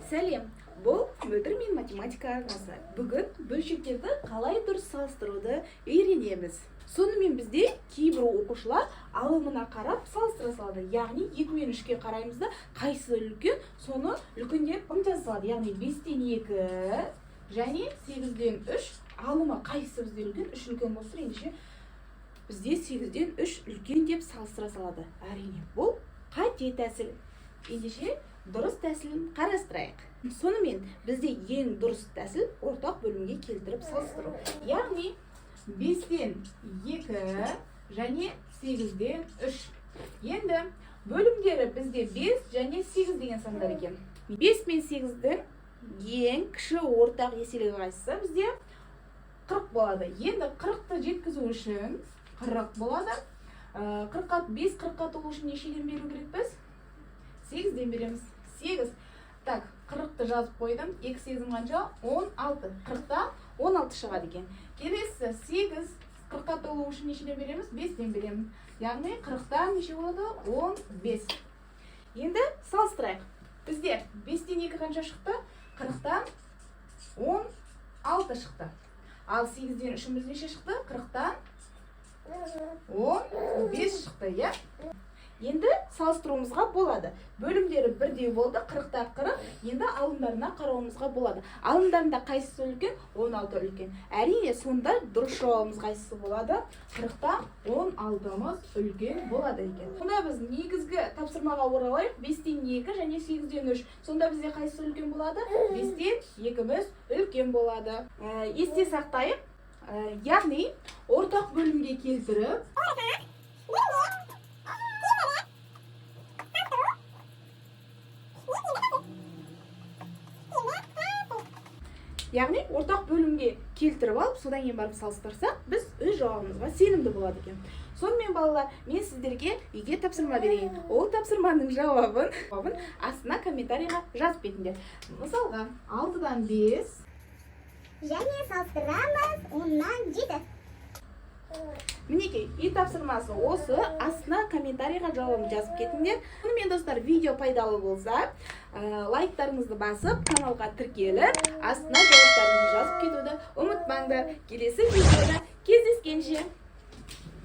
Сәлем, бұл мөлдір мен математика арнасы. Бүгін бөлшектерді қалай дұрыс салыстыруды үйренеміз. Сонымен бізде кейбір оқушылар алымына қарап салыстыра салады. Яғни 2 мен 3-ке қараймыз да, қайсысы үлкен, соны үлкен деп жаза салады. Яғни 5-тен 2 және 8-ден 3 алымы қайсысы бізде үлкен, 3 үлкен болса, ендеше бізде 8-ден 3 үлкен деп салыстыра салады. Әрине, бұл қате тәсіл. Ендеше дұрыс тәсілін қарастырайық. Сонымен бізде ең дұрыс тәсіл ортақ бөлімге келтіріп салыстыру. Яғни 5-тен 2 және 8-ден 3. Енді бөлімдері бізде 5 және 8 деген сандар екен. 5 мен 8-дің ең кіші ортақ еселігі қайсысы бізде 40 болады. Енді 40-ты жеткізу үшін 40 болады. 5 40-қа толу үшін нешеден беру керек біз? 8-ден береміз. 8. Так, 40-ты жазып қойдым. 2 8 қанша? 16. 40-та 16 шығады екен. Келесі 8 40-қа толу үшін нешеден береміз? 5-ден береміз. Яғни 40-та неше болады? 15. Енді салыстырайық. Бізде 5-тен 2 қанша шықты? 40-тан 16 шықты. Ал 8-ден 3-іміз неше шықты? 40-тан 15 шықты, иә? Енді салыстыруымызға болады. Бөлімдері бірдей болды, 40-та 40. Енді алымдарына қарауымызға болады. Алымдарында қайсысы үлкен? 16 үлкен. Әрине, сонда дұрыс жауабымыз қайсысы болады? 40-та 16-мыз үлкен болады екен. Сонда біз негізгі тапсырмаға оралайық. 5-тен 2 және 8-ден 3. Сонда бізде қайсысы үлкен болады? 5-тен 2-міз үлкен болады. Есте сақтайық. Яғни, ортақ бөлімге келтіріп, алып, содан кейін барып салыстырсақ, біз өз жауабымызға сенімді болады екен. Сонымен балалар, мен сіздерге үйге тапсырма берейін. Ол тапсырманың жауабын астына комментарийға жазып кетіңдер. Мысалға, 6-дан 5 және салыстырамыз 10-нан 7. Мінекей, үй тапсырмасы осы, астына комментарийға жауабын жазып кетіңдер. Сонымен достар, видео пайдалы болса, лайктарыңызды басып, каналға тіркеліп, астына жауаптарыңызды жазып кетуді ұмытпаңдар. Келесі видеода кездескенше.